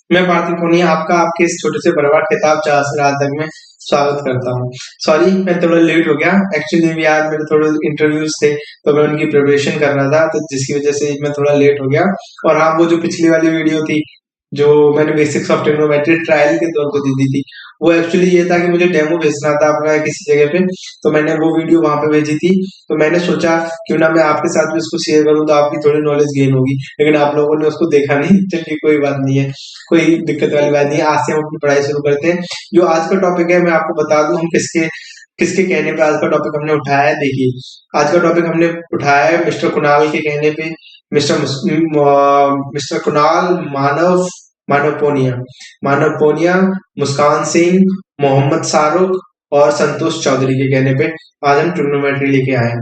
मैं पार्थिव पूनिया आपका आपके इस छोटे से परिवार किताब जहाँ से रात तक में स्वागत करता हूँ। सॉरी मैं थोड़ा लेट हो गया। एक्चुअली भी आज मेरे थोड़े इंटरव्यूज थे तो मैं उनकी प्रिपरेशन कर रहा था, तो जिसकी वजह से मैं थोड़ा लेट हो गया। और हाँ, वो जो पिछली वाली वीडियो थी जो मैंने बेसिक्स ऑफ ट्रिग्नोमेट्री ट्रायल के तौर पे दे दी थी, वो एक्चुअली ये था कि मुझे डेमो भेजना था अपना किसी जगह पे, तो मैंने वो वीडियो वहां पे भेजी थी। तो मैंने सोचा क्यों ना मैं आपके साथ भी उसको शेयर करूं, तो आपकी थोड़ी नॉलेज गेन होगी। लेकिन आप लोगों ने उसको देखा नहीं, चलिए कोई बात नहीं है, कोई दिक्कत वाली बात नहीं है। आज से हम अपनी पढ़ाई शुरू करते हैं। जो आज का टॉपिक है मैं आपको बता दूं, हम किसके किसके कहने पे आज का टॉपिक हमने उठाया है। देखिए, आज का टॉपिक हमने उठाया है मिस्टर कुणाल के कहने पे। मिस्टर कुणाल मानव मानव पोनिया, मुस्कान सिंह, मोहम्मद शाहरुख और संतोष चौधरी के कहने पे आज हम ट्रिग्नोमेट्री लेके आए हैं।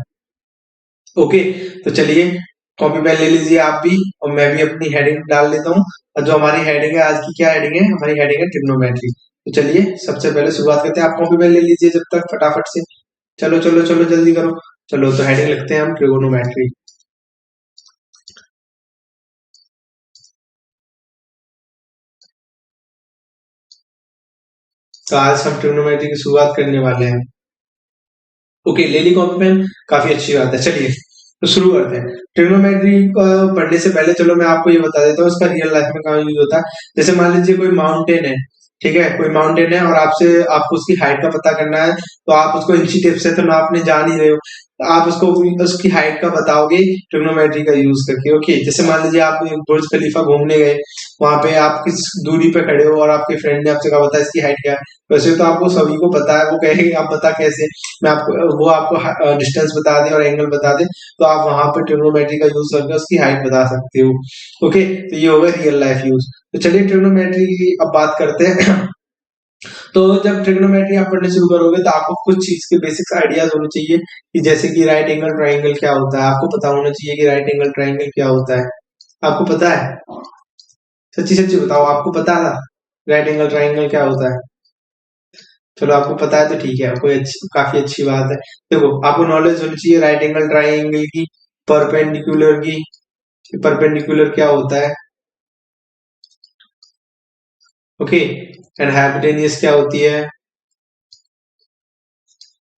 ओके, तो चलिए कॉपी पेन ले लीजिए आप भी, और मैं भी अपनी हेडिंग डाल लेता हूँ। और जो हमारी हेडिंग है, आज की क्या हेडिंग है? हमारी हेडिंग है ट्रिग्नोमेट्री। तो चलिए सबसे पहले शुरुआत करते हैं। आप कॉपी पेन ले लीजिए जब तक फटाफट से। चलो चलो चलो जल्दी करो। चलो तो हेडिंग लिखते हैं हम, ट्रिगोनोमेट्री। तो आज हम ट्रिग्नोमेट्री की शुरुआत करने वाले हैं। ओके, ले ली कॉपी पेन, काफी अच्छी बात है। चलिए तो शुरू करते हैं। ट्रिग्नोमेट्री को पढ़ने से पहले चलो मैं आपको ये बता देता हूँ इसका रियल लाइफ में कहाँ यूज होता है। जैसे मान लीजिए कोई माउंटेन है, ठीक है, कोई माउंटेन है और आपसे आपको उसकी हाइट का पता करना है, तो आप उसको इंची टेप से तो नापने जा नहीं रहे हो, तो आप उसको उसकी हाइट का बताओगे ट्रिग्नोमेट्री का यूज करके। ओके, जैसे मान लीजिए आप बुर्ज खलीफा घूमने गए, वहां पे आप किस दूरी पे खड़े हो और आपके फ्रेंड ने आपसे कहा बता इसकी हाइट क्या है। वैसे तो आपको सभी को पता है, वो कहेंगे आप बता कैसे। मैं आपको वो आपको डिस्टेंस बता दे और एंगल बता दे, तो आप वहां पे ट्रिग्नोमेट्री का यूज करके उसकी हाइट बता सकते हो। ओके, तो ये होगा रियल लाइफ यूज। तो चलिए ट्रिग्नोमेट्री की अब बात करते हैं। तो जब ट्रिग्नोमेट्री आप पढ़ने शुरू करोगे तो आपको कुछ चीज के बेसिक्स आइडियाज होने चाहिए, कि जैसे कि राइट एंगल ट्राइंगल क्या होता है। आपको पता होना चाहिए कि राइट एंगल ट्राइंगल क्या होता है। आपको पता है? सच्ची सच्ची बताओ, आपको पता था राइट एंगल ट्राइंगल क्या होता है? चलो आपको पता है तो ठीक है, कोई काफी अच्छी बात है। देखो, आपको नॉलेज होनी चाहिए राइट एंगल ट्राइंगल की, परपेंडिकुलर की। परपेंडिकुलर क्या होता है? ओके, एंड हाइपोटेन्यूज क्या होती है,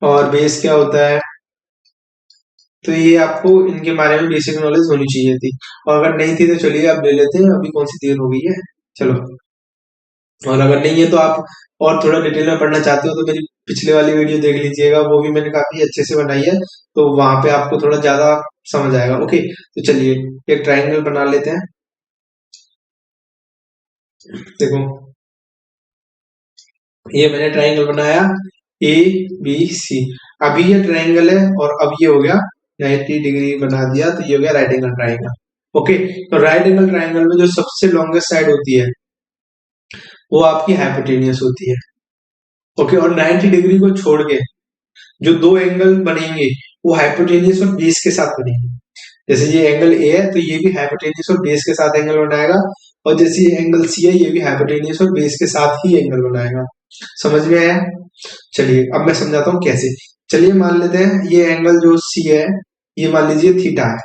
और बेस क्या होता है। तो ये आपको इनके बारे में बेसिक नॉलेज होनी चाहिए थी, और अगर नहीं थी तो चलिए आप ले लेते हैं, अभी कौन सी देर हो गई है। चलो, और अगर नहीं है तो आप और थोड़ा डिटेल में पढ़ना चाहते हो तो मेरी पिछले वाली वीडियो देख लीजिएगा, वो भी मैंने काफी अच्छे से बनाई है, तो वहां पे आपको थोड़ा ज्यादा समझ आएगा। ओके, तो चलिए एक ट्राइंगल बना लेते हैं। देखो, ये मैंने ट्राइंगल बनाया, ए बी सी। अभी ये ट्राइंगल है और अब ये हो गया 90 डिग्री बना दिया, तो ये हो गया राइट एंगल ट्राइंगल। ओके, तो राइट एंगल ट्राइंगल में जो सबसे लॉन्गेस्ट साइड होती है वो आपकी हाइपोटेनियस होती है। ओके, और 90 डिग्री को छोड़ के जो दो एंगल बनेंगे वो हाइपोटेनियस और बेस के साथ बनेंगे। जैसे ये एंगल ए है तो ये भी हाइपोटेनियस और बेस के साथ एंगल बनाएगा, और जैसे ये एंगल सी है ये भी हाइपोटेनियस और बेस के साथ ही एंगल बनाएगा। समझ में आया? चलिए अब मैं समझाता हूँ कैसे। चलिए मान लेते हैं ये एंगल जो सी है, ये मान लीजिए थीटा है।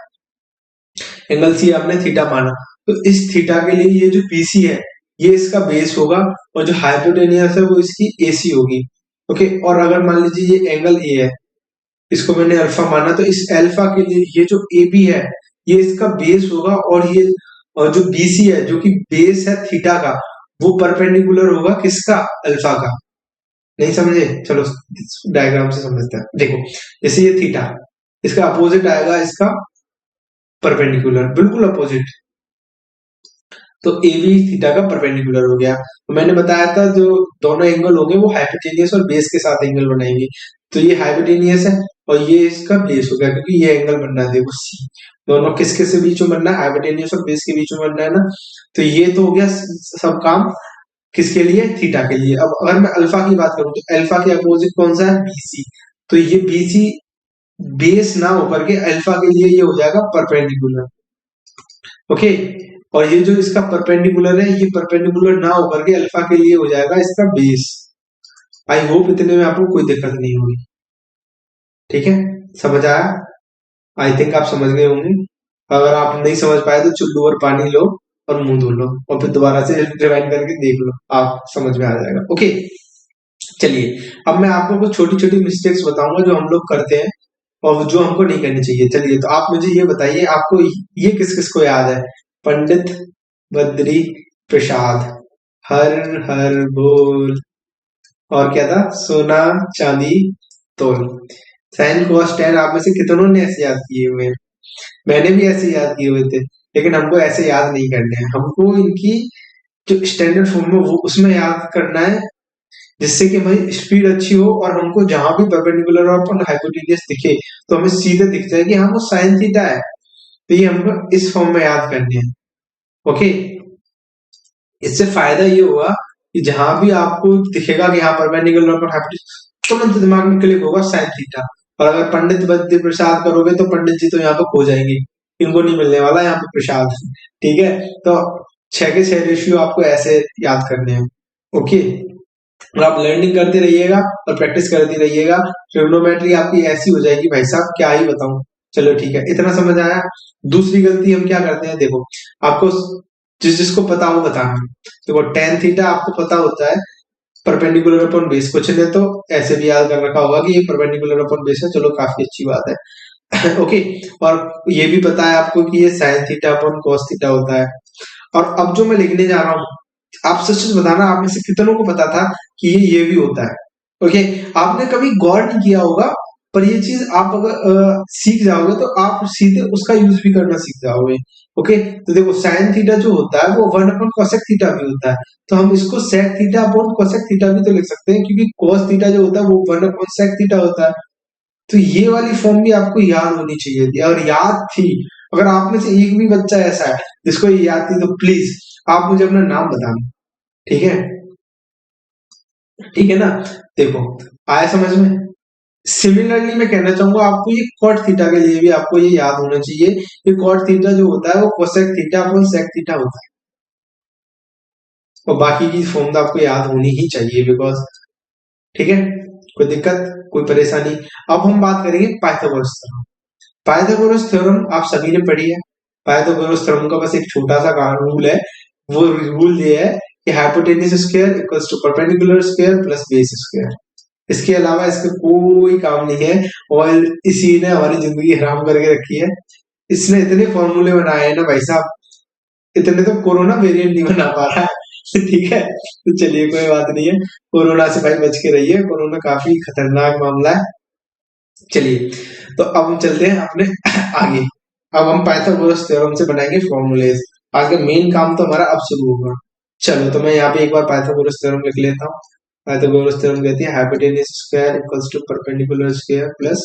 एंगल सी आपने थीटा माना, तो इस थीटा के लिए ये जो बीसी है ये इसका बेस होगा, और जो हाइपोटेनियस है वो इसकी एसी होगी। ओके, और अगर मान लीजिए ये एंगल ए है, इसको मैंने अल्फा माना, तो इस अल्फा के लिए ये जो ए बी है ये इसका बेस होगा, और जो बीसी है जो कि बेस है थीटा का, वो परपेंडिकुलर होगा किसका? अल्फा का। नहीं समझे? चलो डायग्राम से समझते हैं। देखो, जैसे ये थीटा, इसका अपोजिट आएगा इसका परपेंडिकुलर, बिल्कुल अपोजिट। तो ए बी थीटा का परपेंडिकुलर हो गया। तो मैंने बताया था जो दोनों एंगल होंगे वो हाइपोटेनियस और बेस के साथ एंगल बनाएंगे। तो ये हाइपोटेनियस है और ये इसका बेस हो गया, क्योंकि ये एंगल बनना है, देखो सी। दोनों किसके से बीच में बनना है? हाइपोटेनियस और बेस के बीच में बनना है ना। तो ये तो हो गया सब काम किसके लिए? थीटा के लिए। अब अगर मैं अल्फा की बात करूं तो अल्फा के अपोजिट कौन सा है? बीसी। तो ये बीसी बेस ना होकर के अल्फा के लिए ये हो जाएगा परपेंडिकुलर। ओके, और ये जो इसका परपेंडिकुलर है ये परपेंडिकुलर ना होकर के अल्फा के लिए हो जाएगा इसका बेस। आई होप इतने में आपको कोई दिक्कत नहीं होगी। ठीक है, समझ आया? आई थिंक आप समझ गए होंगे। अगर आप नहीं समझ पाए तो चुल्लू और पानी लो और मुंह धो लो और फिर दोबारा से रिवाइंड करके देख लो, आप समझ में आ जाएगा। ओके, चलिए अब मैं आपको कुछ छोटी छोटी मिस्टेक्स बताऊंगा जो हम लोग करते हैं और जो हमको नहीं करनी चाहिए। चलिए तो आप मुझे ये बताइए, आपको ये किस किस को याद है? पंडित बद्री प्रसाद, हर हर बोल, और क्या था? सोना चांदी तोल। साइन कॉस टेन आप में से कितनों ने ऐसे याद किए हुए हैं? मैंने भी ऐसे याद किए हुए थे, लेकिन हमको ऐसे याद नहीं करने हैं, हमको इनकी जो स्टैंडर्ड फॉर्म में वो उसमें याद करना है, जिससे कि हमारी स्पीड अच्छी हो और हमको जहां भी परपेंडिकुलर और हाइपोटेन्यूस दिखे तो हमें सीधे दिख जाए कि हाँ वो साइन थीटा है। तो ये हमको इस फॉर्म में याद करने हैं। ओके, इससे फायदा ये हुआ कि जहां भी आपको दिखेगा कि हाँ परपेंडिकुलर और हाइपोटेन्यूस, तुरंत दिमाग में क्लिक होगा साइन थीटा। और अगर पंडित बद्री प्रसाद करोगे तो पंडित जी तो यहाँ पे खो जाएंगे, इनको नहीं मिलने वाला यहाँ पे प्रसाद। ठीक है, तो 6 के 6 रेशियो आपको ऐसे याद करने हैं। ओके, और आप लर्निंग करते रहिएगा और प्रैक्टिस करते रहिएगा, ट्रिग्नोमेट्री आपकी ऐसी हो जाएगी भाई साहब क्या ही बताऊं। चलो ठीक है, इतना समझ आया। दूसरी गलती हम क्या करते हैं, देखो आपको जिसको पता हो बताना। देखो टेन थीटा आपको पता होता है परपेंडिकुलर अपॉन बेस, कुछ ने तो ऐसे भी याद कर रखा होगा कि ये परपेंडिकुलर अपॉन बेस है, चलो काफी अच्छी बात है। ओके, और ये भी पता है आपको कि ये sign theta upon cos theta होता है। और अब जो मैं लिखने जा रहा हूँ, आप सच सच बताना आप में से कितनों को पता था कि ये भी होता है? ओके, आपने कभी गौर नहीं किया होगा, पर ये चीज आप अगर सीख जाओगे तो आप सीधे उसका यूज भी करना सीख जाओगे। ओके, तो देखो साइन थीटा जो होता है वो 1 अपॉन कोसेक थीटा भी होता है, तो हम इसको sec theta upon cosec theta भी तो लिख सकते हैं, क्योंकि कोस थीटा जो होता है वो 1 अपॉन सेक थीटा होता है। तो ये वाली फॉर्म भी आपको याद होनी चाहिए थी, और याद थी। अगर आप में से एक भी बच्चा ऐसा है जिसको ये याद थी तो प्लीज आप मुझे अपना नाम बताना। ठीक है, ठीक है ना? देखो आया समझ में? सिमिलरली मैं कहना चाहूंगा आपको ये कॉट थीटा के लिए भी आपको ये याद होना चाहिए कि कॉट थीटा जो होता है वो cosec theta upon sec theta होता है। और बाकी की फॉर्म तो आपको याद होनी ही चाहिए, बिकॉज ठीक है, कोई दिक्कत कोई परेशानी? अब हम बात करेंगे पाइथागोरस थ्योरम। पाइथागोरस थ्योरम आप सभी ने पढ़ी है। पाइथागोरस थ्योरम का बस एक छोटा सा रूल है, वो रूल ये है कि hypotenuse square equals to perpendicular square plus base square. इसके अलावा इसका कोई काम नहीं है, और इसी ने हमारी जिंदगी हराम करके रखी है। इसने इतने फॉर्मूले बनाए हैं ना भाई साहब, इतने तो कोरोना वेरिएंट नहीं बना पा रहा है। ठीक है, तो चलिए कोई बात नहीं है, कोरोना से भाई बच के रहिए, कोरोना काफी खतरनाक मामला है। चलिए तो अब हम चलते हैं अपने आगे। अब हम पाइथागोरस थ्योरम से बनाएंगे फॉर्मूलेज। आज का मेन काम तो हमारा अब शुरू होगा। चलो तो मैं यहाँ पे एक बार पाइथागोरस थ्योरम लिख लेता हूँ। पाइथागोरस थ्योरम कहती है hypotenuse square equals to perpendicular square plus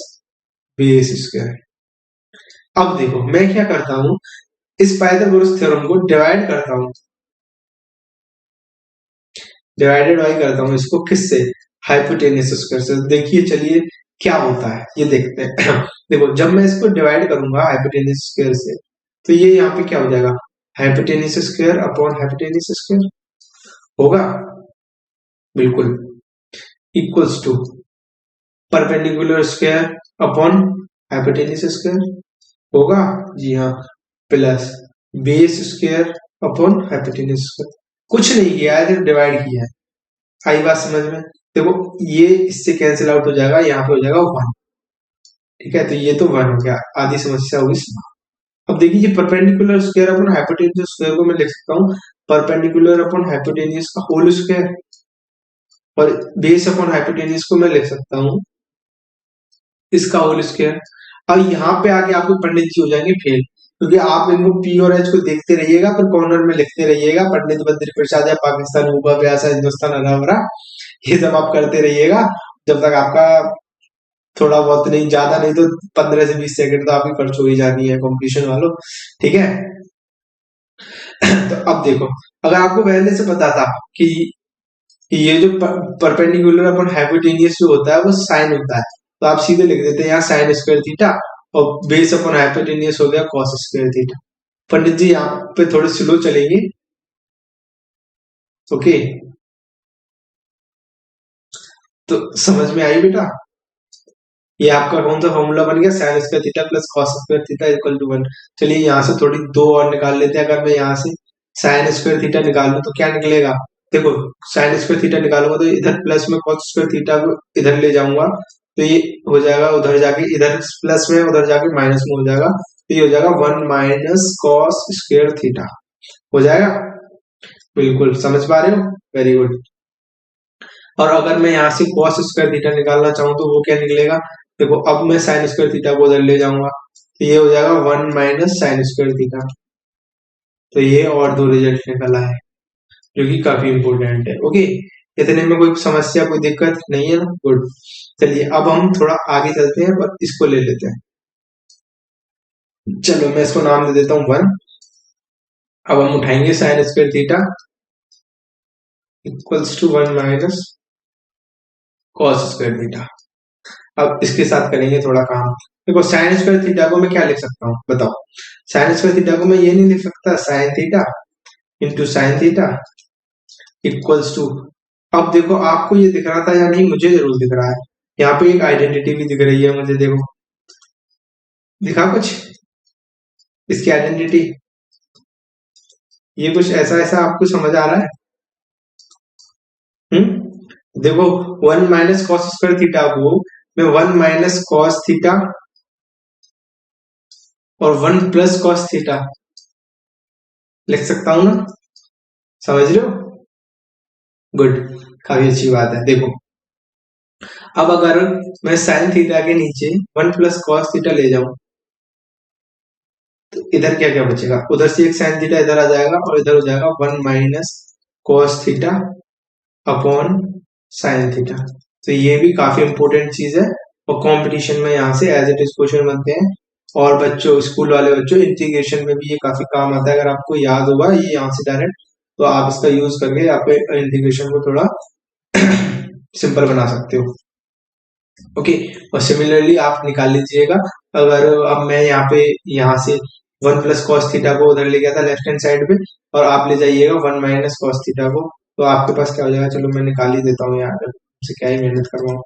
base square. अब देखो मैं क्या करता हूँ, इस पाइथागोरस थ्योरम को डिवाइड करता हूँ, डिवाइडेड बाई करता हूँ इसको किससे? हाइपोटेन्यूज स्क्वायर से। देखिए चलिए क्या होता है ये देखते हैं। देखो जब मैं इसको डिवाइड करूंगा हाइपोटेन्यूज स्क्वायर से, तो ये यहाँ पे क्या हो जाएगा? Hypotenuse square upon hypotenuse square होगा, बिल्कुल, equals to perpendicular square upon hypotenuse square होगा, जी हाँ, plus base square upon hypotenuse square. कुछ नहीं किया है, सिर्फ डिवाइड किया है। आई बात समझ में? देखो ये इससे कैंसिल आउट हो जाएगा, यहाँ पे हो जाएगा 1। ठीक है, तो ये तो 1 हो गया, आधी समस्या होगी समाप्त। अब देखिए perpendicular square upon hypotenuse square को मैं लिख सकता हूँ परपेंडिकुलर अपॉन हाइपोटेन्यूज का होल स्क्वायर, और बेस अपॉन हाइपोटेन्यूज को मैं लिख सकता हूँ इसका होल स्क्वायर। अब यहाँ पे आके आपको पंडित जी हो जाएंगे फेल, क्योंकि आप इनको पी और एच को देखते रहिएगा पर कॉर्नर में लिखते रहिएगा पंडित बद्री प्रसाद या पाकिस्तान ऊबा प्यासा हिंदुस्तान हरा भरा, ये सब आप करते रहिएगा जब तक आपका थोड़ा बहुत नहीं, ज्यादा नहीं तो 15 से 20 सेकंड तो आपकी खर्च हो ही जानी है कॉम्पिटिशन वालों। ठीक है, तो अब देखो अगर आपको पहले से पता था कि ये जो परपेंडिकुलर अपन हाइपोटेन्यूस जो होता है वो साइन होता है, तो आप सीधे लिख देते हैं यहाँ साइन स्क्वायर थीटा, और बेस अपन हाइपोटेन्यूस हो गया कॉस स्क्वायर थीटा। पंडित जी यहाँ पे थोड़े स्लो चलेंगे। ओके, तो समझ में आई बेटा? ये आपका कौन सा फॉर्मूला बन गया? Sine square theta plus cos square theta equal to 1। चलिए यहाँ से थोड़ी 2 और निकाल लेते हैं। अगर मैं यहाँ से साइन स्क्वायर थीटा निकालूं तो क्या निकलेगा, देखो साइन स्क्वायर थीटा निकालूंगा तो इधर प्लस में कॉस स्क्वायर थीटा को इधर ले जाऊंगा तो ये हो जाएगा, उधर जाके इधर प्लस में उधर जाके माइनस में हो जाएगा, तो ये हो जाएगा 1 माइनस कॉस स्क्वायर थीटा हो जाएगा। बिल्कुल समझ पा रहे हो, वेरी गुड। और अगर मैं यहाँ से कॉस स्क्वायर थीटा निकालना चाहूँ तो वो क्या निकलेगा, देखो अब मैं साइन स्क्वायर थीटा को उधर ले जाऊंगा तो ये हो जाएगा 1 माइनस साइन स्क्वायर थीटा। तो ये और दो रिजल्ट निकल आए जो कि काफी इंपॉर्टेंट है। ओके, इतने में कोई समस्या कोई दिक्कत नहीं है ना, गुड। चलिए अब हम थोड़ा आगे चलते हैं और इसको ले लेते हैं। चलो मैं इसको नाम दे देता हूँ 1। अब हम उठाएंगे sine square theta equals to 1 minus cos square theta. अब इसके साथ करेंगे थोड़ा काम। देखो साइन स्क्वायर थीटा को मैं क्या लिख सकता हूँ बताओ, साइन स्क्वायर थीटा को मैं ये नहीं लिख सकता sine theta into sine theta equals to, अब देखो आपको ये दिख रहा था या नहीं, मुझे जरूर दिख रहा है, यहाँ पे एक आइडेंटिटी भी दिख रही है मुझे, देखो दिखा कुछ इसकी आइडेंटिटी, ये कुछ ऐसा ऐसा आपको समझ आ रहा है। देखो 1 माइनस कॉस स्क्वायर थीटा को मैं 1 माइनस कॉस थीटा और 1 प्लस कॉस थीटा लिख सकता हूं ना, समझ रहे हो, गुड, काफी अच्छी बात है। देखो अब अगर मैं साइन थीटा के नीचे 1 प्लस कॉस थीटा ले जाऊं तो इधर क्या क्या बचेगा, उधर से एक साइन थीटा इधर आ जाएगा और इधर हो जाएगा 1 minus cos theta upon sine theta. तो ये भी काफी इंपॉर्टेंट चीज है और कंपटीशन में यहाँ से एज इट इज क्वेश्चन बनते हैं, और बच्चों स्कूल वाले बच्चों इंटीग्रेशन में भी ये काफी काम आता है, अगर आपको याद होगा ये यहाँ से डायरेक्ट, तो आप इसका यूज करके आपके इंटीग्रेशन को थोड़ा सिंपल बना सकते हो। ओके, और सिमिलरली आप निकाल लीजिएगा, अगर अब मैं यहाँ से 1 प्लस कॉस थीटा को उधर ले गया था लेफ्ट हैंड साइड पे, और आप ले जाइएगा 1 माइनस कॉस थीटा को, तो आपके पास क्या हो जाएगा, चलो मैं निकाल ही देता हूँ यार, से क्या ही मेहनत करवाऊँ।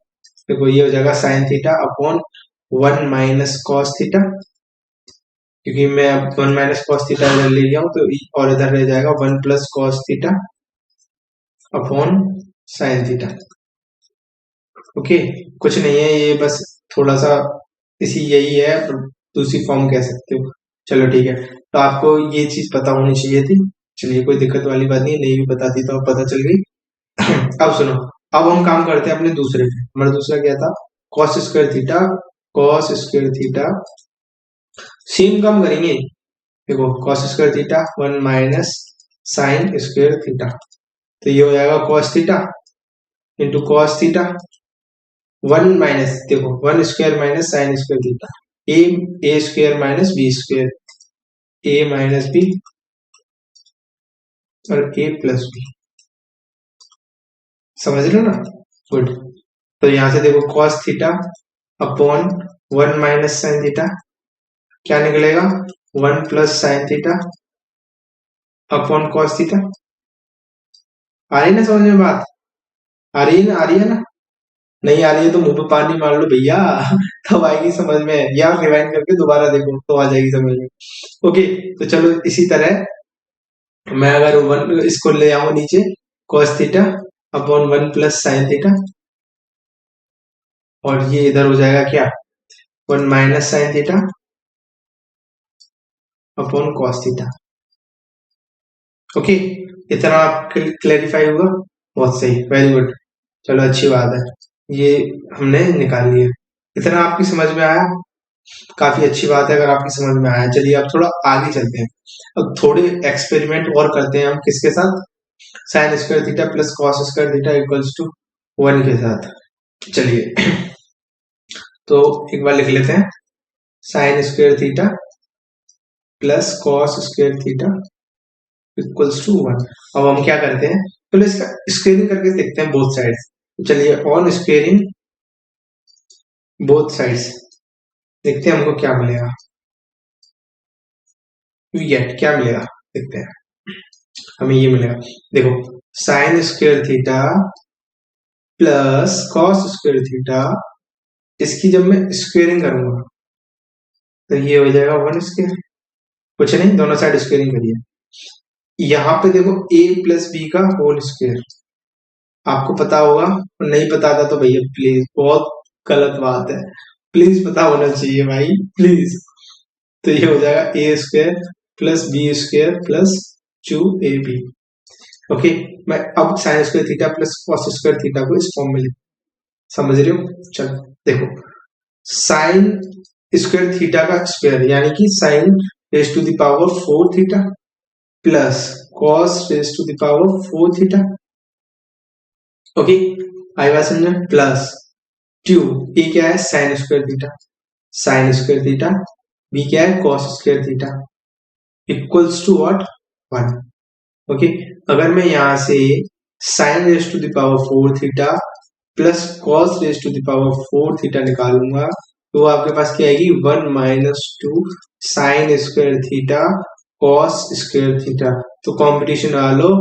देखो ये हो जाएगा sign theta upon 1 minus cos theta, क्योंकि मैं अब 1 माइनस कॉस थीटा इधर ले गया हूँ तो और इधर रह जाएगा 1 plus cos theta upon sine theta. Okay, कुछ नहीं है ये, बस थोड़ा सा इसी यही है, दूसरी फॉर्म कह सकते हो। चलो ठीक है, तो आपको ये चीज पता होनी चाहिए थी। चलिए कोई दिक्कत वाली बात नहीं भी बता दी तो अब पता चल गई। अब सुनो, अब हम काम करते हैं अपने दूसरे पे। हमारा दूसरा क्या था, cos square theta, cos square theta same काम करेंगे। देखो cos square theta 1 minus sine square theta, तो ये हो जाएगा cos theta into cos theta 1 minus, देखो 1 square minus sine square theta, A square minus B square, A minus B और A plus B, समझ रहे हो ना, गुड। तो यहां से देखो cos theta upon 1 minus sine theta क्या निकलेगा, 1 plus sine theta upon cos theta. आ रही ना समझ में बात, आ रही है ना, आ रही है ना, नहीं आ रही है तो मुंह पे पानी मार लो भैया, तब आएगी समझ में, या रिवाइंड करके दोबारा देखो तो आ जाएगी समझ में। ओके, तो चलो इसी तरह मैं अगर 1 इसको ले आऊं नीचे, cos theta upon 1 plus sine theta, और ये इधर हो जाएगा क्या, 1 minus sine theta upon cos theta. Okay, इतना आप क्लैरिफाई हुआ, बहुत सही, वेरी गुड, चलो अच्छी बात है, ये हमने निकाल लिया। इतना आपकी समझ में आया, काफी अच्छी बात है अगर आपकी समझ में आया। चलिए अब थोड़ा आगे चलते हैं, अब थोड़े एक्सपेरिमेंट और करते हैं हम किसके साथ, sine square theta plus cos square theta equals to 1 के साथ। चलिए तो एक बार लिख लेते हैं, sine square theta plus cos square theta equals to 1। अब हम क्या करते हैं, पहले इसका स्क्वेयरिंग करके देखते हैं बोथ साइड्स। चलिए ऑन स्क्वेयरिंग बोथ साइड्स, देखते हैं हमको क्या मिलेगा, क्या मिलेगा देखते हैं, हमें ये मिलेगा, देखो sine square theta plus cos square theta, इसकी जब मैं स्क्वेयरिंग करूंगा तो ये हो जाएगा 1 स्क्वायर, कुछ नहीं दोनों साइड स्क्वेयरिंग करिए, यहाँ पे देखो a प्लस बी का होल स्क्वायर, आपको पता होगा, नहीं पता था तो भैया प्लीज, बहुत गलत बात है, प्लीज पता होना चाहिए भाई, प्लीज। तो ये हो जाएगा A square plus B square plus 2ab। Okay, मैं अब sine square theta plus cos square theta को इस फॉर्म में लिख, समझ रहे हो? चलो देखो, साइन स्क्वायर थीटा का स्क्वायर यानी कि sine raise to the power 4 theta plus cos raise to the power 4 theta. Okay, आई बात समझ, प्लस ट्यू, ए क्या है sine square theta, sine square theta, B क्या है cos square theta, equals to what 1। Okay, अगर मैं यहां से sine raise to the power 4 theta plus cos raise to the power 4 theta निकालूंगा तो आपके पास क्या आएगी 1 minus 2 sign square theta cos square theta. तो कॉम्पिटिशन वालों,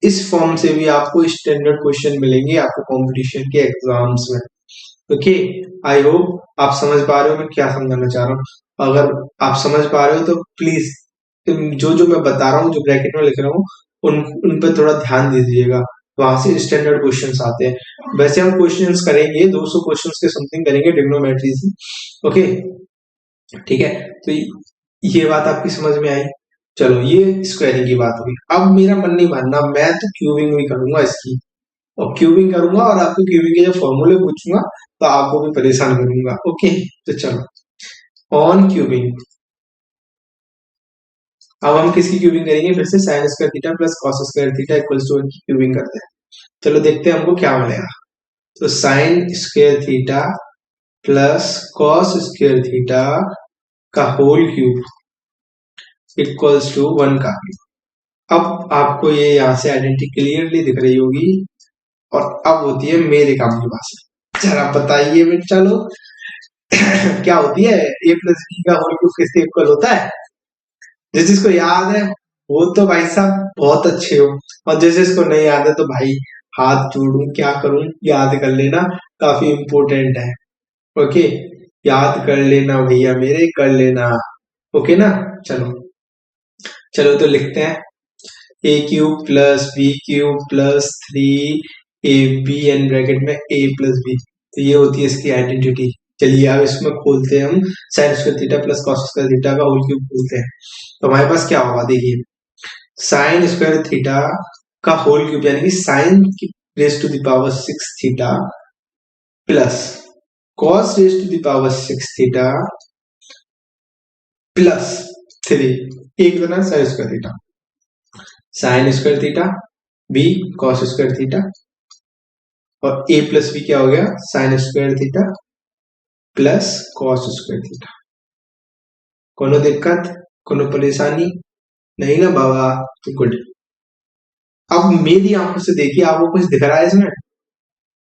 इस फॉर्म से भी आपको स्टैंडर्ड क्वेश्चन मिलेंगे आपको कंपटीशन के एग्जाम्स में। ओके, आई होप आप समझ पा रहे हो मैं क्या समझाना चाह रहा हूँ। अगर आप समझ पा रहे हो तो प्लीज जो जो मैं बता रहा हूँ, जो ब्रैकेट में लिख रहा हूँ, उन पर थोड़ा ध्यान दीजिएगा, वहां से स्टैंडर्ड क्वेश्चंस आते हैं। वैसे हम क्वेश्चंस करेंगे 200 क्वेश्चंस के समथिंग करेंगे ट्रिग्नोमेट्री से। ओके, ठीक है, तो ये बात आपकी समझ में आई। चलो ये स्क्वायरिंग की बात हुई, अब मेरा मन नहीं मानना, मैं तो क्यूबिंग भी करूंगा इसकी, और क्यूबिंग करूंगा और आपको क्यूबिंग के जो फॉर्मूले पूछूंगा तो आपको भी परेशान करूंगा। ओके, तो चलो ऑन क्यूबिंग, अब हम किसकी क्यूबिंग करेंगे, फिर से sine square theta plus cos square theta equals to 1 की क्यूबिंग करते हैं। चलो देखते हैं हमको क्या मिलेगा। तो sign square theta plus cos square theta का होल क्यूब इक्वल्स टू 1 का क्यूब। अब आपको ये यहाँ से आइडेंटिटी क्लियरली दिख रही होगी, और अब होती है मेरे काम की बात। जरा बताइए बेटा, चलो क्या होती है ए प्लस बी का होल क्यूब किसके इक्वल होता है? जिस जिसको याद है वो तो भाई साहब बहुत अच्छे हो, और जिस जिसको नहीं याद है तो भाई हाथ जोड़ू क्या करूं, याद कर लेना, काफी इंपोर्टेंट है। ओके, याद कर लेना भैया मेरे, कर लेना। ओके ना, चलो चलो तो लिखते हैं A cube plus B cube plus 3ab in bracket में a प्लस बी, तो ये होती है इसकी आइडेंटिटी। चलिए अब इसमें खोलते हैं हम, sine square theta plus cos square theta का होल क्यूब खोलते हैं। तो हमारे पास क्या होगा, देखिए साइन स्क्वायर थीटा का होल क्यूब यानी कि sine raise to the power 6 theta plus cos raise to the power 6 theta plus 3, एक बना sine square theta, sine square theta B cos square theta, और a प्लस बी क्या हो गया sine square theta plus cos square theta. कोनो दिक्कत, कोनो परेशानी नहीं ना बाबा? तो गुड। अब मेरी आंखों से देखिए, आपको कुछ दिख रहा है इसमें?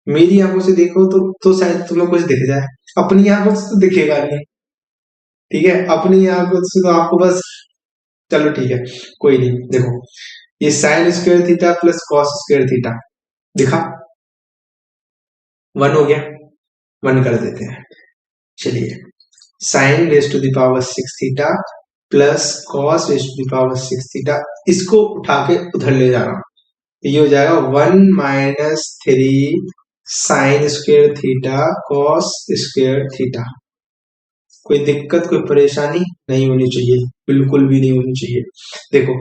मेरी आंखों से देखो तो शायद तुम्हें कुछ दिख जाए, अपनी आंखों से तो दिखेगा नहीं। ठीक है, अपनी आंखों से तो आपको बस, चलो ठीक है कोई नहीं। देखो ये sine square theta plus cos square theta दिखा, 1 हो गया, 1 कर देते हैं। चलिए sine raise to the power 6 theta plus cos raise to the power 6 theta, इसको उठा के उधर ले जा रहा हूं, ये हो जाएगा 1 minus 3 sign square theta cos square theta. कोई दिक्कत कोई परेशानी नहीं होनी चाहिए, बिल्कुल भी नहीं होनी चाहिए। देखो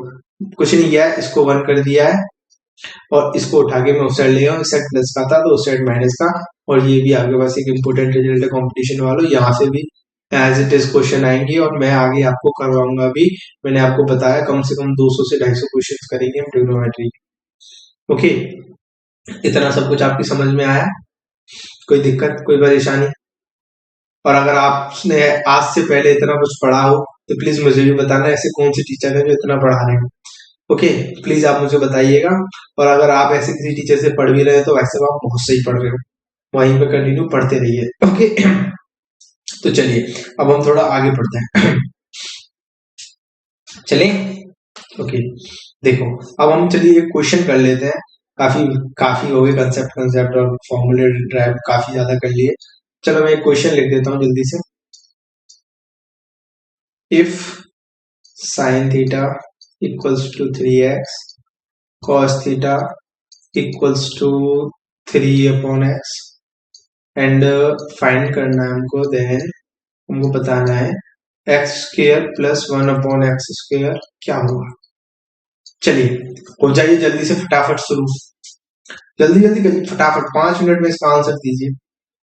कुछ नहीं किया है, इसको 1 कर दिया है और इसको उठा के मैं उस साइड ले गया, इस साइड प्लस का था तो उस साइड माइनस का, और ये भी आपके पास एक इंपोर्टेंट रिजल्ट है कॉम्पिटिशन वालों, यहाँ से भी एज इट इज क्वेश्चन आएंगे और मैं आगे आपको करवाऊंगा भी। मैंने आपको बताया कम से कम 200 से 250 क्वेश्चन करेंगे हम ट्रिग्नोमेट्री। ओके, इतना सब कुछ आपकी समझ में आया? कोई दिक्कत कोई परेशानी? और अगर आपने आज से पहले इतना कुछ पढ़ा हो तो प्लीज मुझे भी बताना, ऐसे कौन से टीचर है जो इतना पढ़ा रहे हैं। ओके, प्लीज आप मुझे बताइएगा। और अगर आप ऐसे किसी टीचर से पढ़ भी रहे हो तो वैसे आप बहुत सही पढ़ रहे हो, वहीं पे कंटिन्यू पढ़ते रहिए। ओके तो चलिए अब हम थोड़ा आगे बढ़ते हैं। चलिए ओके, देखो अब हम चलिए एक क्वेश्चन कर लेते हैं, काफी काफी हो गए कंसेप्ट कंसेप्ट और फॉर्मूले ड्राइव काफी ज्यादा कर लिए। चलो मैं एक क्वेश्चन लिख देता हूं जल्दी से। If sine theta equals to 3x cos theta equals to 3/x and find करना है हमको। देन हमको बताना है एक्स स्क्र प्लस 1/x² क्या होगा। चलिए हो जाइए जल्दी से फटाफट शुरू, जल्दी जल्दी करिए फटाफट, 5 मिनट में इसका आंसर दीजिए।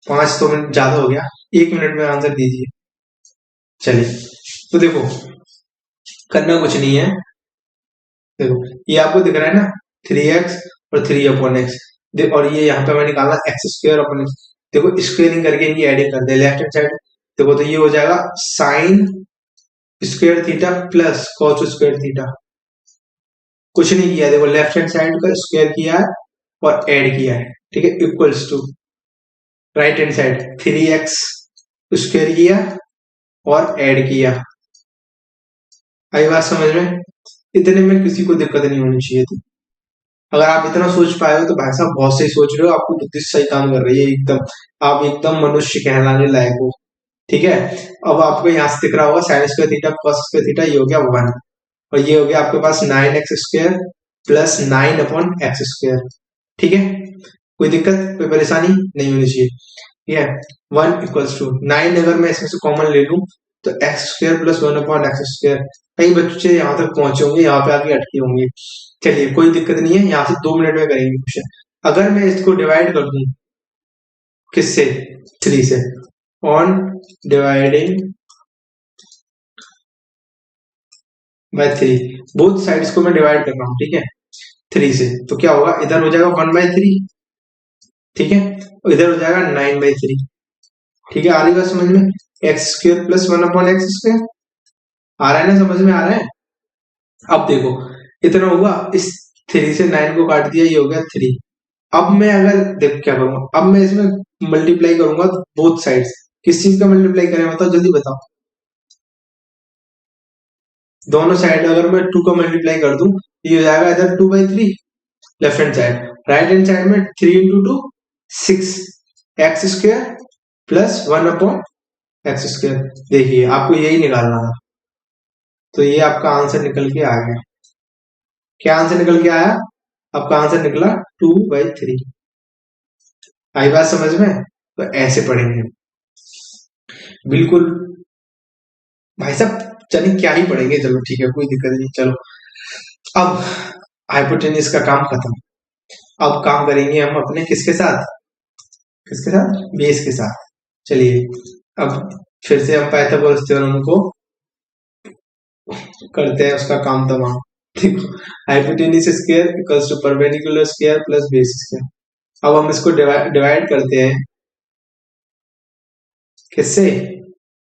5 तो मिनट ज्यादा हो गया, 1 मिनट में आंसर दीजिए। चलिए तो देखो करना कुछ नहीं है, देखो ये आपको दिख रहा है ना 3x और 3/x, और ये यहाँ पे मैं निकालना x²/x। देखो स्क्वेयरिंग करके इनकी एडिंग कर दे लेफ्ट हैंड साइड। देखो तो ये हो जाएगा sine square theta plus cos square theta. कुछ नहीं किया, देखो लेफ्ट हैंड साइड का स्क्वायर किया है और ऐड किया है, ठीक है, equals to right hand side 3x square किया और ऐड किया। आई बात समझ में? इतने में किसी को दिक्कत नहीं होनी चाहिए थी। अगर आप इतना सोच पाए हो तो भाई साहब बहुत सही सोच रहे हो, आपको बुद्धि सही काम कर रही है एकदम, आप एकदम मनुष्य कहलाने लायक हो। ठीक है, अब आपको यहाँ से दिख रहा होगा sign square theta cos square theta, ये हो गया 1 और ये हो गया आपके पास 9x² प्लस 9/x²। ठीक है, कोई दिक्कत कोई परेशानी नहीं होनी चाहिए। ठीक है, 1 इक्वल्स टू 9, अगर मैं इसमें से कॉमन ले लूं तो x² प्लस 1/x²। कई बच्चे यहाँ तक पहुंचे होंगे, यहाँ पे आके अटके होंगे। चलिए कोई दिक्कत नहीं है, यहाँ से 2 मिनट में करेंगे क्वेश्चन। अगर मैं इसको डिवाइड कर दूं किससे, 3 से, on dividing by 3, both sides को मैं डिवाइड कर रहा हूँ, ठीक है, 3 से, तो क्या होगा, इधर हो जाएगा 1/3, ठीक है, और इधर हो जाएगा 9/3। ठीक है, आ रही बात समझ में? x² प्लस 1/x², आ रहा है ना, समझ में आ रहा है? अब देखो इतना हुआ, इस 3 से 9 को काट दिया, ये हो गया 3। अब मैं अगर देख क्या करूंगा, अब मैं इसमें मल्टीप्लाई करूंगा बोथ साइड्स। किस चीज का मल्टीप्लाई करें बताओ, जल्दी बताओ। दोनों साइड अगर मैं 2 का मल्टीप्लाई कर दूं, ये हो जाएगा इधर 2/3 left hand side, right hand side में 3 × 2 6 x² प्लस 1/x²। देखिए आपको यही निकालना है, तो ये आपका आंसर निकल के आ गया। क्या आंसर निकल के आया? आपका आंसर निकला 2/3। आई बात समझ में? तो ऐसे पढ़ेंगे बिल्कुल भाई साहब, चलिए क्या ही पढ़ेंगे, चलो ठीक है कोई दिक्कत नहीं। चलो अब हाइपोटेन्यूज का काम खत्म, अब काम करेंगे हम अपने किसके साथ, किसके साथ, बेस के साथ। चलिए अब फिर से हम पाइथागोरस थ्योरम को करते हैं, उसका काम तमाम। देखो hypotenuse square equals to perpendicular square plus base square. अब हम इसको डिवाइड करते हैं किससे,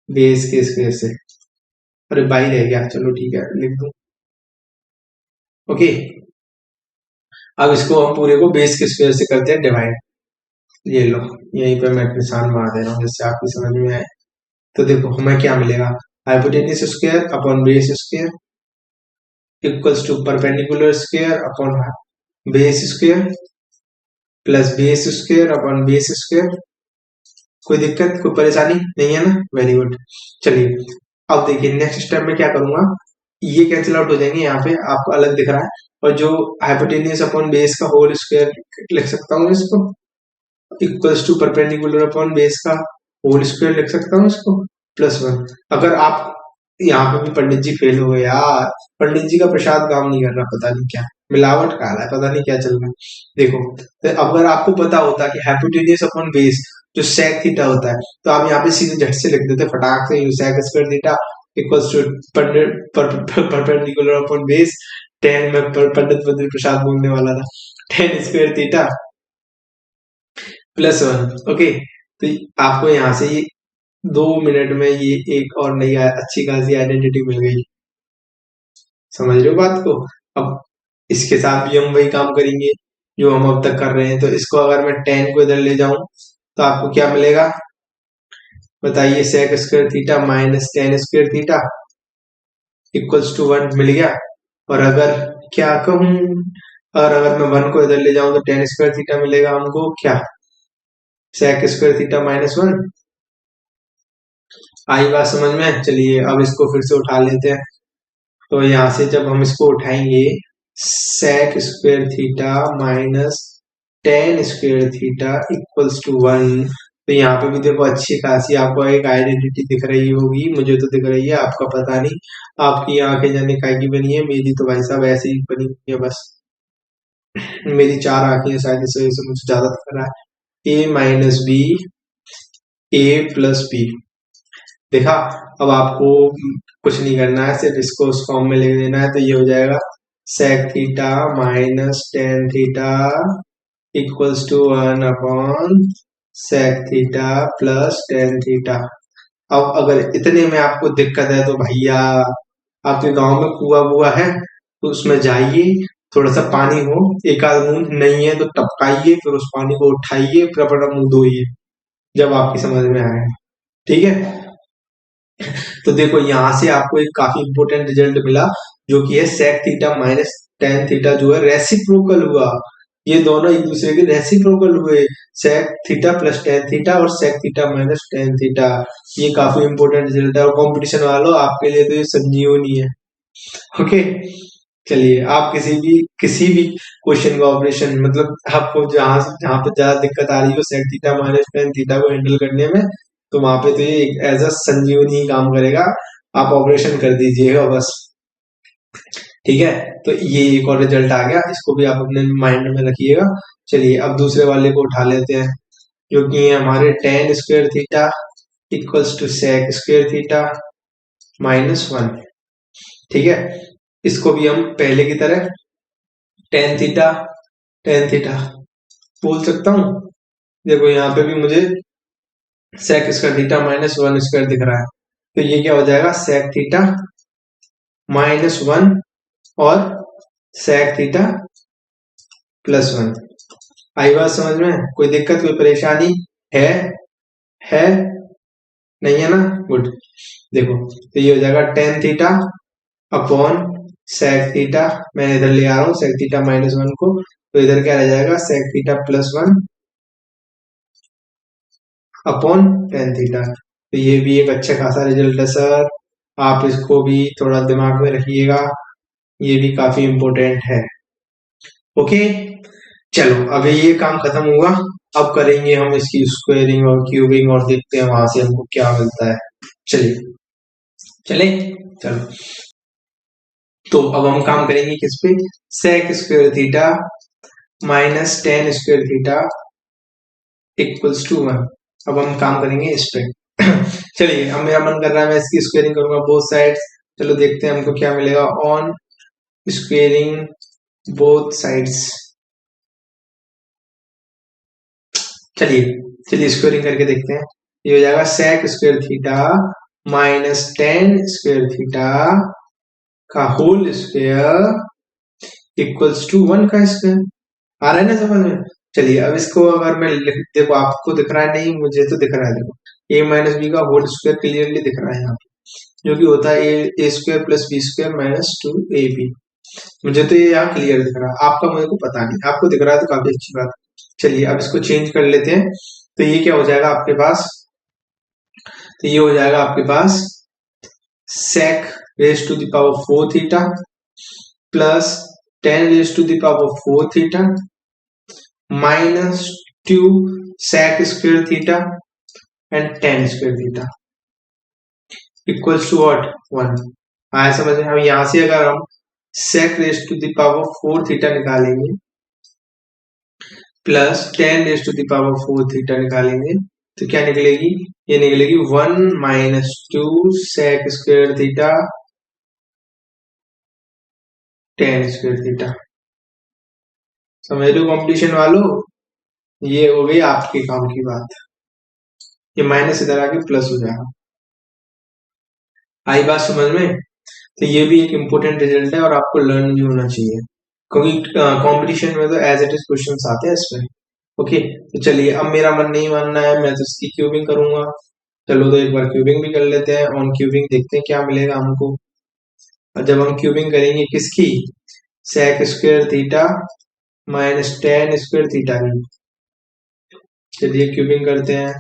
बेस के स्क्वायर से। अरे बाई रह गया, चलो ठीक है लिख दो, ओके। अब इसको हम पूरे को बेस के स्क्वायर से करते हैं डिवाइड। ये लो यहीं पे मैं निशान मार दे रहा हूँ जिससे आपकी समझ में आए। तो देखो हमें क्या मिलेगा, hypotenuse square upon base square equals to perpendicular square upon base square plus base square upon base square. कोई दिक्कत कोई परेशानी नहीं है ना, वेरी गुड। चलिए अब देखिए नेक्स्ट स्टेप में क्या करूंगा, ये कैंसिल आउट हो जाएंगे, यहाँ पे आपको अलग दिख रहा है, और जो हाइपोटेन्यूज अपॉन बेस का होल स्क्वायर लिख सकता हूँ इसको, equals to perpendicular upon base का होल स्क्वायर लिख सकता हूँ इसको, +1। अगर आप यहाँ पे भी पंडित जी फेल हो गए यार, पंडित जी का प्रसाद काम नहीं कर रहा, पता नहीं क्या मिलावट का रहा है, पता नहीं क्या चल रहा है। देखो तो अगर आपको पता होता कि हाइपोटेन्यूज अपॉन बेस जो सेक थीटा होता है, तो आप यहाँ पे सीधे झट से लिख देते फटाक से, sec square theta equals to perpendicular upon base 10 में पंडित बद्री प्रसाद बोलने वाला था, 10 स्क्वायर थीटा +1। ओके, तो आपको यहाँ से ये 2 मिनट में ये एक और नई अच्छी खासी आइडेंटिटी मिल गई। समझ रहे हो बात को? अब इसके साथ भी हम वही काम करेंगे जो हम अब तक कर रहे हैं। तो इसको अगर मैं 10 को इधर ले जाऊं तो आपको क्या मिलेगा बताइए, sec square theta minus 10 square theta equals to 1 मिल गया। और अगर क्या कहूं, और अगर मैं 1 को इधर ले जाऊं तो 10 स्क्वायर थीटा मिलेगा हमको, क्या, सेक स्क्वायर थीटा -1। आई बात समझ में? चलिए अब इसको फिर से उठा लेते हैं, तो यहाँ से जब हम इसको उठाएंगे sec square theta minus tan square theta equals to 1, तो यहाँ पे भी देखो अच्छी खासी आपको एक आइडेंटिटी दिख रही होगी, मुझे तो दिख रही है, आपका पता नहीं, आपकी आंखें जाने काय की बनी है, मेरी तो भाई साहब ऐसे ही बनी हुई है बस। मेरी चार आंखें हैं शायद, इस वजह से मुझे ज्यादा दिख रहा है। ए माइनस बी, ए प्लस बी। देखा, अब आपको कुछ नहीं करना है, सिर्फ इसको उस फॉर्म में लिख देना है, तो ये हो जाएगा sec theta minus tan theta equals to 1 upon sec theta plus tan theta. अब अगर इतने में आपको दिक्कत है तो भैया आपके गांव में कुआ बुआ है तो उसमें जाइए, थोड़ा सा पानी हो, एक आध बूंद नहीं है तो टपकाइए, फिर उस पानी को उठाइए, फिर अपना मुंह धोइए, जब आपकी समझ में आए। ठीक है, तो देखो यहाँ से आपको एक काफी इंपॉर्टेंट रिजल्ट मिला, जो कि है sec theta minus tan theta जो है रेसिप्रोकल हुआ। ये दोनों एक दूसरे के रेसिप्रोकल हुए, sec theta plus tan theta और sec theta minus tan theta. ये काफी इंपॉर्टेंट रिजल्ट है, और कंपटीशन वालों आपके लिए तो ये संजीवनी है। ओके, चलिए आप किसी भी क्वेश्चन का ऑपरेशन, मतलब आपको जहां जहां पे ज्यादा दिक्कत आ रही हो sec theta minus tan theta को हैंडल करने में, तो वहां पे तो ये एज अ संजीवनी ही काम करेगा, आप ऑपरेशन कर दीजिएगा बस। ठीक है, तो ये एक और रिजल्ट आ गया, इसको भी आप अपने माइंड में रखिएगा। चलिए अब दूसरे वाले को उठा लेते हैं, जो कि हमारे tan square theta equals to sec square theta minus 1। ठीक है, इसको भी हम पहले की तरह टेन थीटा बोल सकता हूं। देखो यहाँ पे भी मुझे sec square theta minus 1 square दिख रहा है, तो ये क्या हो जाएगा sec थीटा माइनस 1 और sec थीटा प्लस 1। आई बात समझ में? कोई दिक्कत, कोई परेशानी है? है नहीं है ना? गुड। देखो तो ये हो जाएगा tan theta upon sec theta, मैं इधर ले आ रहा हूँ sec थीटा माइनस 1 को, तो इधर क्या रह जाएगा sec theta plus 1 upon tan theta. तो ये भी एक अच्छा खासा रिजल्ट है सर, आप इसको भी थोड़ा दिमाग में रखिएगा, ये भी काफी इंपॉर्टेंट है। ओके, चलो अभी ये काम खत्म हुआ, अब करेंगे हम इसकी स्क्वायरिंग और क्यूबिंग और देखते हैं वहां से हमको क्या मिलता है। चलिए चले चलो, तो अब हम काम करेंगे किस पे, sec square theta minus tan square theta equals to 1। अब हम काम करेंगे इस पे। चलिए, अब मेरा मन कर रहा है मैं इसकी स्क्वायरिंग करूंगा बोथ साइड्स, चलो देखते हैं हमको क्या मिलेगा ऑन स्क्वेयरिंग बोथ साइड्स। चलिए चलिए स्क्वेयरिंग करके देखते हैं, ये हो जाएगा sec square theta minus tan square theta का होल स्क्वायर इक्वल्स टू 1 का स्क्वायर। आ रहा है ना समझ में? चलिए अब इसको अगर मैं लिख, देखो आपको दिख रहा है, नहीं मुझे तो दिख रहा है, देखो a माइनस बी का होल स्क्वायर क्लियरली दिख रहा है यहाँ पे, जो कि होता है A square plus B square minus two A B. मुझे तो ये यहाँ क्लियर दिख रहा है, आपका मुझे को पता नहीं, आपको दिख रहा है तो काफी अच्छी बात है। चलिए अब इसको चेंज कर लेते हैं, तो ये क्या हो जाएगा आपके पास, तो ये हो जाएगा आपके पास sec raise to the power 4 theta plus tan raise to the power 4 theta minus 2 sec square theta and tan square theta equals to what 1। आया समझ में? हम यहां से अगर हम sec raise to the power 4 theta निकालेंगे plus tan raise to the power 4 theta निकालेंगे, तो क्या निकलेगी, ये निकलेगी 1 minus 2 sec square theta tan square theta. समझ लो कॉम्पिटिशन वालों, ये हो गई आपके काम की बात, ये माइनस इधर आके प्लस हो जाएगा। आई बात समझ में? तो ये भी एक इम्पोर्टेंट रिजल्ट है और आपको लर्न भी होना चाहिए, क्योंकि कंपटीशन में तो एज इट इज क्वेश्चन आते हैं इसमें। ओके, तो चलिए अब मेरा मन नहीं मानना है, मैं तो इसकी क्यूबिंग करूंगा। चलो तो एक बार क्यूबिंग भी कर लेते हैं, ऑन क्यूबिंग देखते हैं क्या मिलेगा हमको। और जब हम क्यूबिंग करेंगे किसकी, sec square theta minus tan square theta की। चलिए क्यूबिंग करते हैं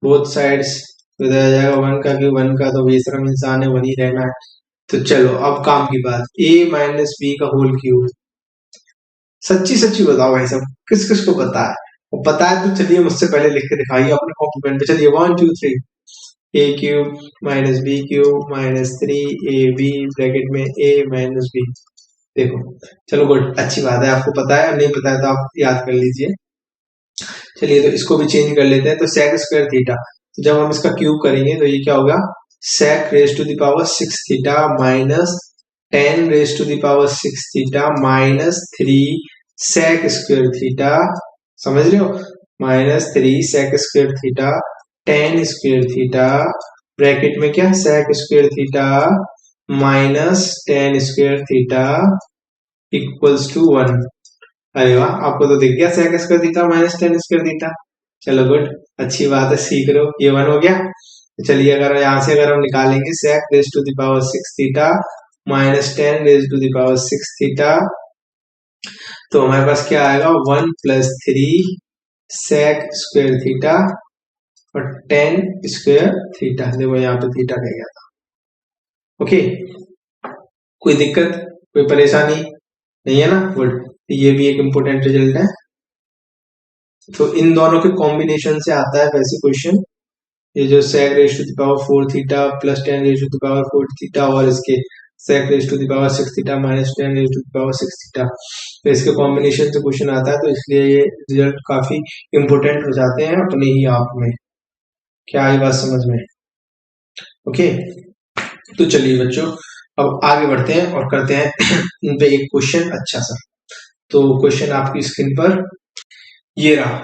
बोथ साइड्स, तो इधर आ जाएगा 1 का क्यूब, 1 का तो बेशरम इंसान है, 1 ही रहना है, तो चलो अब काम की बात, a माइनस बी का होल क्यूब। सच्ची सच्ची बताओ भाई साहब, किस किस को पता है? वो पता है तो चलिए मुझसे पहले लिख के दिखाइए अपने कॉपी पेन पे। चलिए 1 2 3, a cube minus B cube minus 3ab bracket में a माइनस बी। देखो चलो गुड, अच्छी बात है, आपको पता है, नहीं पता है तो आप याद कर लीजिए। चलिए तो इसको भी चेंज कर लेते हैं, तो sec स्क्वायर थीटा, तो जब हम इसका क्यूब करेंगे तो ये क्या होगा, sec raise to the power 6 theta minus 10 raise to the power 6 theta minus 3 sec square theta, समझ रहे हो, minus 3 sec square theta 10 square theta bracket में क्या sec square theta minus 10 square theta equals to 1। अरे वाह, आपको तो दिख गया sec square theta minus 10 square theta. चलो गुड, अच्छी बात है, सीख रहे हो, ये 1 हो गया। तो चलिए अगर यहाँ से अगर हम निकालेंगे sec raise to the power 6 theta minus 10 raise to the power 6 theta, तो हमारे पास क्या आएगा, 1 प्लस 3 sec स्क्वायर थीटा और 10 स्क्वायर थीटा। देखो यहाँ पे थीटा रह गया था। ओके, कोई दिक्कत, कोई परेशानी नहीं है ना? गुड, ये भी एक इम्पोर्टेंट रिजल्ट है। तो इन दोनों के कॉम्बिनेशन से आता है वैसे क्वेश्चन, ये जो sec raise to the power 4 theta plus 10 raise to the power 4 theta और इसके sec raise to the power 6 theta minus 10 raise to the power 6 theta, तो इसके कॉम्बिनेशन से क्वेश्चन आता है, तो इसलिए ये रिजल्ट काफी इंपोर्टेंट हो जाते हैं अपने ही आप में। क्या आई बात समझ में? ओके, तो चलिए बच्चों अब आगे बढ़ते हैं और करते हैं इन पे एक क्वेश्चन अच्छा सा। तो क्वेश्चन आपकी स्क्रीन पर ये रहा,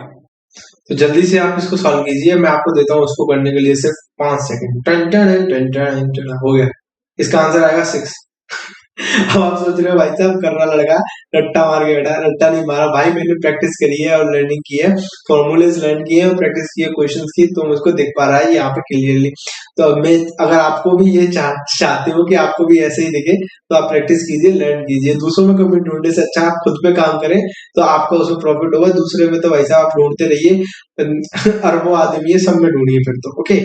तो जल्दी से आप इसको सॉल्व कीजिए, मैं आपको देता हूँ उसको करने के लिए सिर्फ 5 सेकंड। टन टन टन टन टन, हो गया, इसका आंसर आएगा 6। अब आप सोच रहे हो भाई साहब करना लड़का रट्टा मार के बैठा, रट्टा नहीं मारा भाई, मैंने प्रैक्टिस करी है और लर्निंग की है, फॉर्मूलेस लर्न किए और प्रैक्टिस की है क्वेश्चंस की, तो मुझको दिख पा रहा है यहाँ पे क्लियरली। तो अब मैं, अगर आपको भी ये चाहते हो कि आपको भी ऐसे ही दिखे, तो आप प्रैक्टिस कीजिए, लर्न कीजिए। दूसरों में कभी ढूंढने से अच्छा आप खुद पे काम करें, तो आपका उसमें प्रॉफिट होगा। दूसरे में तो भाई साहब आप ढूंढते रहिए, अरबों आदमी है, सब में ढूंढिए फिर तो। ओके,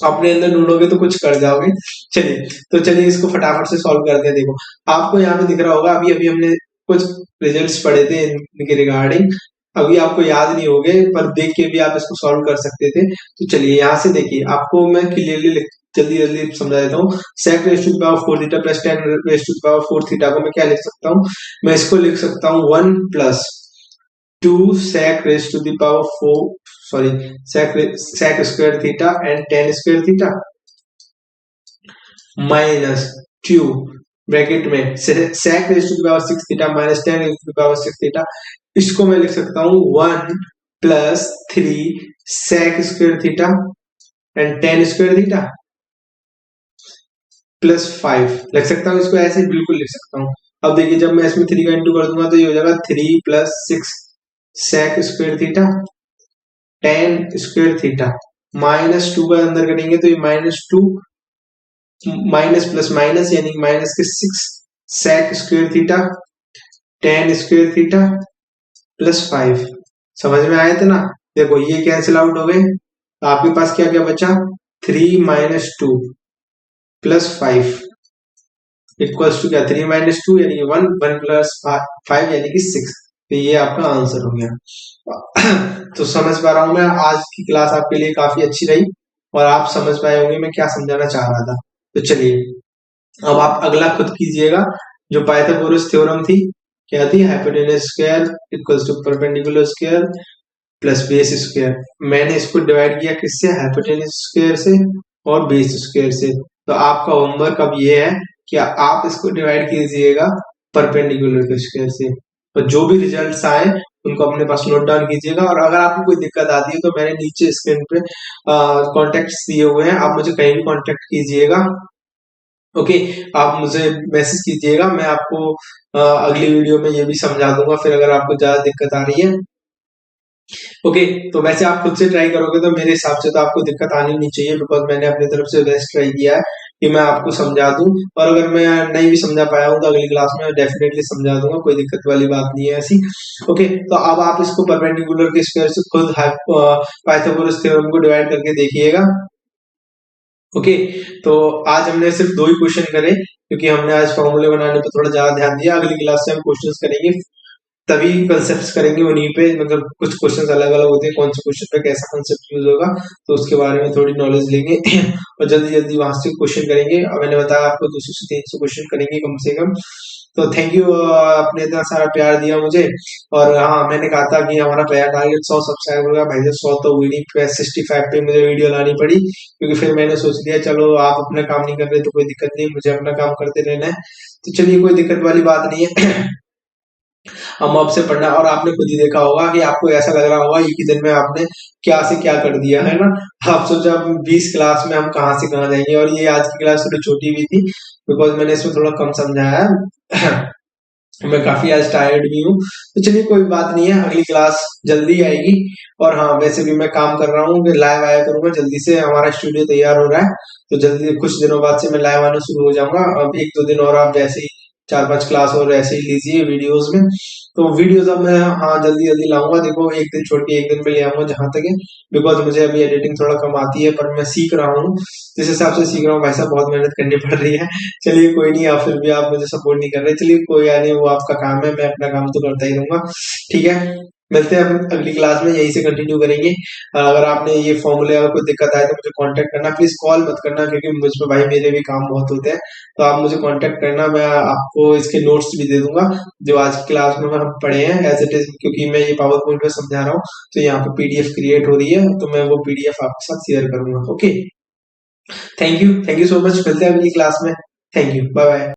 अपने अंदर ढूंढोगे तो कुछ कर जाओगे। चलिए तो चलिए इसको फटाफट से सॉल्व करते हैं। देखो आपको यहाँ पे दिख रहा होगा, अभी अभी हमने कुछ रिजल्ट्स पढ़े थे इनके रिगार्डिंग, अभी आपको याद नहीं होंगे पर देख के भी आप इसको सॉल्व कर सकते थे। तो चलिए यहाँ से देखिए, आपको मैं क्लियरली जल्दी जल्दी समझा देता हूँ। sec raise to the power 4 theta plus 10 raise to the power 4 theta को मैं क्या लिख सकता हूँ, मैं इसको लिख सकता हूँ 1 plus 2 sec raise to the power 4, sorry sec square theta and 10 square theta minus 2 bracket में sec raise to the power 6 theta minus 10 raise to the power 6 theta, इसको मैं लिख सकता हूँ 1 plus 3 sec square theta and 10 square theta plus 5 लिख सकता हूँ, इसको ऐसे बिल्कुल लिख सकता हूँ। अब देखिए जब मैं इसमें 3 का इंटू कर दूंगा तो ये हो जाएगा 3 plus 6 sec square theta 10 square theta minus 2 का अंदर करेंगे तो ये माइनस 2 माइनस प्लस माइनस यानी माइनस के 6 sec square theta 10 square theta plus 5। समझ में आया था ना? देखो ये कैंसिल आउट हो गए, आपके पास क्या क्या बचा, 3 माइनस 2 प्लस 5 इक्वल्स टू क्या, 3 माइनस 2 यानी कि 1, 1 प्लस 5 यानी कि 6। तो ये आपका आंसर हो गया। तो समझ पा रहा हूं मैं, आज की क्लास आपके लिए काफी अच्छी रही और आप समझ पाए होंगे मैं क्या समझाना चाह रहा था। तो चलिए अब आप अगला खुद कीजिएगा, जो पाइथागोरस थ्योरम थी, क्या थी, hypotenuse square equals to perpendicular square plus base square. मैंने इसको डिवाइड किया किससे, हाइपोटेनस स्क्वायर से और बेस स्क्वायर से। तो आपका होमवर्क अब ये है कि आप इसको डिवाइड कीजिएगा परपेंडिकुलर के स्क्वायर से, और जो भी रिजल्ट्स आए उनको अपने पास नोट डाउन कीजिएगा। और अगर आपको कोई दिक्कत आती है तो मैंने नीचे स्क्रीन पे कॉन्टेक्ट दिए हुए हैं, आप मुझे कहीं भी कॉन्टेक्ट कीजिएगा। ओके, आप मुझे मैसेज कीजिएगा, मैं आपको अगली वीडियो में ये भी समझा दूंगा फिर, अगर आपको ज्यादा दिक्कत आ रही है। ओके, तो वैसे आप खुद से ट्राई करोगे तो मेरे हिसाब से तो आपको दिक्कत आनी नहीं चाहिए, बिकॉज मैंने अपनी तरफ से बेस्ट ट्राई किया है कि मैं आपको समझा दूं। और अगर मैं नहीं भी समझा पाया हूं तो अगली क्लास में डेफिनेटली समझा दूंगा, कोई दिक्कत वाली बात नहीं है ऐसी। ओके, तो अब आप इसको परपेंडिकुलर के स्क्वायर से खुद पाइथागोरस थ्योरम को डिवाइड करके देखिएगा। ओके, तो आज हमने सिर्फ 2 ही क्वेश्चन करे क्योंकि हमने आज फॉर्मूले बनाने पे थोड़ा ज्यादा ध्यान दिया। अगली क्लास से हम क्वेश्चंस करेंगे, तभी कंसेप्ट करेंगे उन्हीं पे, मतलब कुछ क्वेश्चंस अलग अलग होते हैं, कौन से क्वेश्चन पे कैसा कंसेप्ट यूज होगा, तो उसके बारे में थोड़ी नॉलेज लेंगे और जल्दी जल्दी वहां से क्वेश्चन करेंगे। और मैंने बताया आपको 200 से 300 क्वेश्चन करेंगे कम से कम। तो थैंक यू, आपने इतना सारा प्यार दिया मुझे। और हाँ, मैंने कहा था कि हमारा पहला टारगेट 100 सब्सक्राइबर का, भाई 100 तो हुई नहीं, 65 पे मुझे वीडियो लानी पड़ी, क्योंकि फिर मैंने सोच लिया चलो आप अपना काम नहीं कर रहे तो कोई दिक्कत नहीं, मुझे अपना काम करते रहना है। तो चलिए, कोई दिक्कत वाली बात नहीं है हम आपसे पढ़ना। और आपने खुद ही देखा होगा कि आपको ऐसा लग रहा होगा एक ही दिन में आपने क्या से क्या कर दिया है ना। आप सोचा 20 क्लास में हम कहाँ से कहाँ जाएंगे, और ये आज की क्लास थोड़ी छोटी भी थी बिकॉज मैंने इसमें थोड़ा कम समझाया है मैं काफी आज टायर्ड भी हूँ। तो चलिए, कोई बात नहीं है, अगली क्लास जल्दी आएगी। और हाँ, वैसे भी मैं काम कर रहा हूँ कि लाइव आया करूंगा, जल्दी से हमारा स्टूडियो तैयार हो रहा है, तो जल्दी कुछ दिनों बाद से मैं लाइव आना शुरू हो जाऊंगा। अब 1-2 दिन और आप जैसे ही 4-5 क्लास और ऐसे ही लीजिए वीडियोस में। तो वीडियोस अब मैं हाँ जल्दी जल्दी लाऊंगा, देखो एक दिन छोड़ के एक दिन में ले आऊंगा जहां तक है, बिकॉज मुझे अभी एडिटिंग थोड़ा कम आती है, पर मैं सीख रहा हूँ, जिस हिसाब से सीख रहा हूँ भाई साहब बहुत मेहनत करनी पड़ रही है। चलिए कोई नहीं, आप फिर भी आप मुझे सपोर्ट नहीं कर रहे, चलिए कोई नहीं, वो आपका काम है, मैं अपना काम तो करता ही रहूंगा। ठीक है, मिलते हैं अपन अगली क्लास में, यहीं से कंटिन्यू करेंगे। अगर आपने ये फॉर्मूले अगर कोई दिक्कत आए तो मुझे कांटेक्ट करना, प्लीज कॉल मत करना, क्योंकि मुझ पे भाई मेरे भी काम बहुत होते हैं। तो आप मुझे कांटेक्ट करना, मैं आपको इसके नोट्स भी दे दूंगा जो आज की क्लास में हम पढ़े हैं एज इट इज, क्योंकि मैं ये पावर पॉइंट में समझा रहा हूँ, तो यहाँ पे पीडीएफ क्रिएट हो रही है, तो मैं वो पीडीएफ आपके साथ शेयर करूंगा। Okay, thank you so much, मिलते हैं अगली क्लास में। Thank you, bye bye.